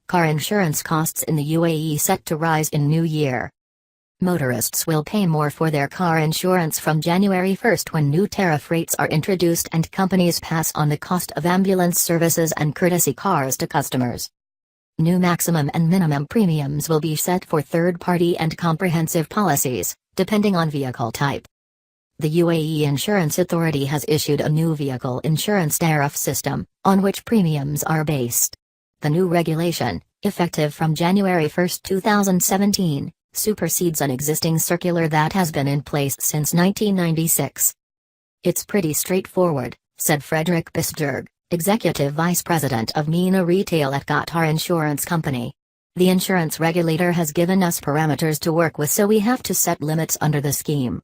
car insurance costs in the UAE set to rise in new year. Motorists will pay more for their car insurance from January 1 when new tariff rates are introduced and companies pass on the cost of ambulance services and courtesy cars to customers. New maximum and minimum premiums will be set for third-party and comprehensive policies, depending on vehicle type. The UAE Insurance Authority has issued a new vehicle insurance tariff system, on which premiums are based. The new regulation, effective from January 1, 2017, supersedes an existing circular that has been in place since 1996. "It's pretty straightforward," said Frederick Bisberg, Executive Vice President of MENA Retail at Qatar Insurance Company. "The insurance regulator has given us parameters to work with, so we have to set limits under the scheme.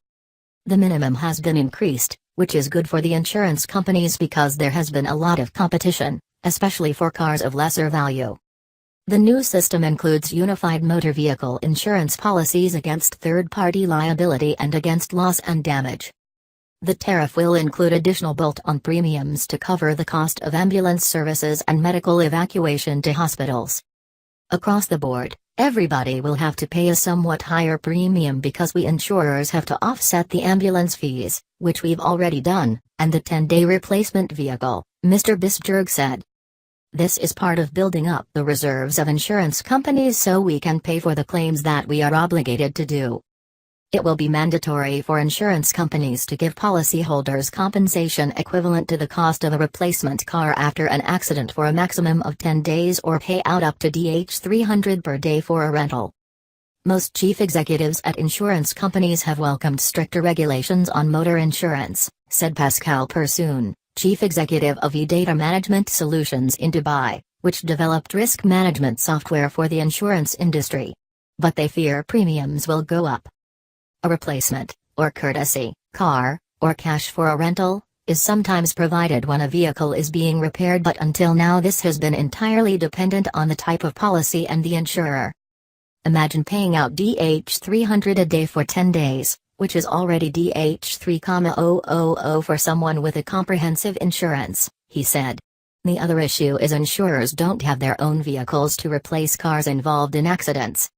The minimum has been increased, which is good for the insurance companies because there has been a lot of competition, especially for cars of lesser value." The new system includes unified motor vehicle insurance policies against third-party liability and against loss and damage. The tariff will include additional bolt-on premiums to cover the cost of ambulance services and medical evacuation to hospitals. Across the board, everybody will have to pay a somewhat higher premium because we insurers have to offset the ambulance fees, which we've already done, and the 10-day replacement vehicle, Mr. Bisberg said. "This is part of building up the reserves of insurance companies so we can pay for the claims that we are obligated to do. It will be mandatory for insurance companies to give policyholders compensation equivalent to the cost of a replacement car after an accident for a maximum of 10 days or pay out up to $300 per day for a rental." Most chief executives at insurance companies have welcomed stricter regulations on motor insurance, said Pascal Persoon, Chief Executive of eData Management Solutions in Dubai, which developed risk management software for the insurance industry. But they fear premiums will go up. A replacement, or courtesy, car, or cash for a rental, is sometimes provided when a vehicle is being repaired, but until now this has been entirely dependent on the type of policy and the insurer. "Imagine paying out $300 a day for 10 days, which is already $3,000 for someone with a comprehensive insurance," he said. "The other issue is insurers don't have their own vehicles to replace cars involved in accidents."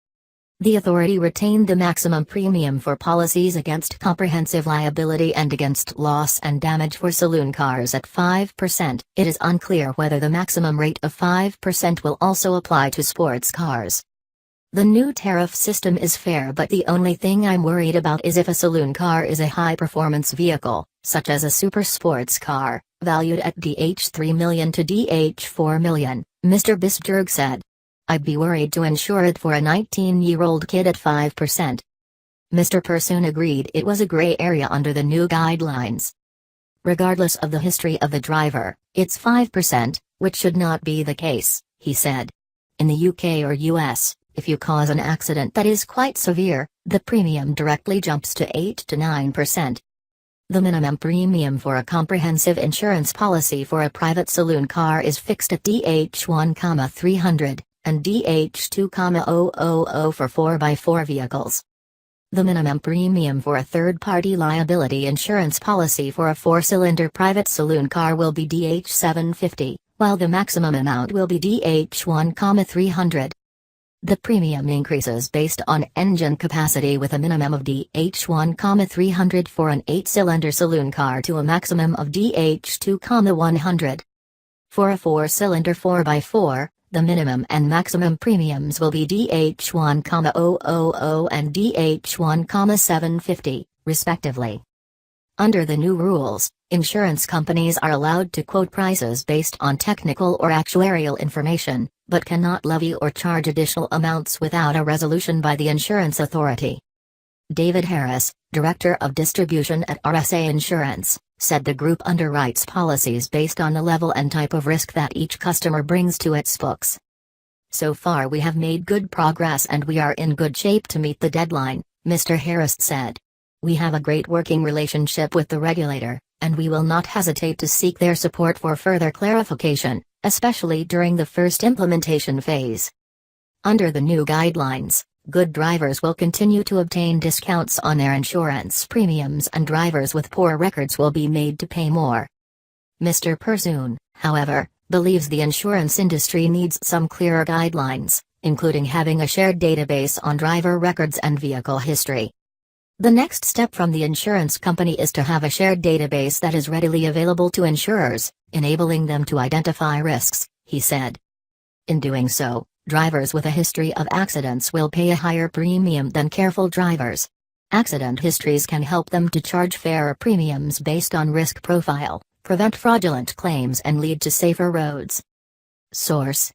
The authority retained the maximum premium for policies against comprehensive liability and against loss and damage for saloon cars at 5%. It is unclear whether the maximum rate of 5% will also apply to sports cars. "The new tariff system is fair, but the only thing I'm worried about is if a saloon car is a high-performance vehicle, such as a super sports car, valued at $3 million to $4 million, Mr. Bisberg said. "I'd be worried to insure it for a 19-year-old kid at 5%. Mr. Persoon agreed it was a gray area under the new guidelines. "Regardless of the history of the driver, it's 5%, which should not be the case," he said. "In the UK or US, if you cause an accident that is quite severe, the premium directly jumps to 8 to 9%. The minimum premium for a comprehensive insurance policy for a private saloon car is fixed at $1,300, and $2,000 for 4x4 vehicles. The minimum premium for a third-party liability insurance policy for a 4-cylinder private saloon car will be $750, while the maximum amount will be $1,300. The premium increases based on engine capacity, with a minimum of $1,300 for an 8-cylinder saloon car to a maximum of $2,100. For a 4-cylinder 4x4, the minimum and maximum premiums will be $1,000 and $1,750, respectively. Under the new rules, insurance companies are allowed to quote prices based on technical or actuarial information, but cannot levy or charge additional amounts without a resolution by the insurance authority. David Harris, Director of Distribution at RSA Insurance, said the group underwrites policies based on the level and type of risk that each customer brings to its books. "So far we have made good progress and we are in good shape to meet the deadline," Mr. Harris said. "We have a great working relationship with the regulator, and we will not hesitate to seek their support for further clarification, especially during the first implementation phase." Under the new guidelines, good drivers will continue to obtain discounts on their insurance premiums and drivers with poor records will be made to pay more. Mr. Persoon, however, believes the insurance industry needs some clearer guidelines, including having a shared database on driver records and vehicle history. The next step from the insurance company is to have a shared database that is readily available to insurers, enabling them to identify risks, he said. In doing so, drivers with a history of accidents will pay a higher premium than careful drivers. Accident histories can help them to charge fairer premiums based on risk profile, prevent fraudulent claims and lead to safer roads. Source: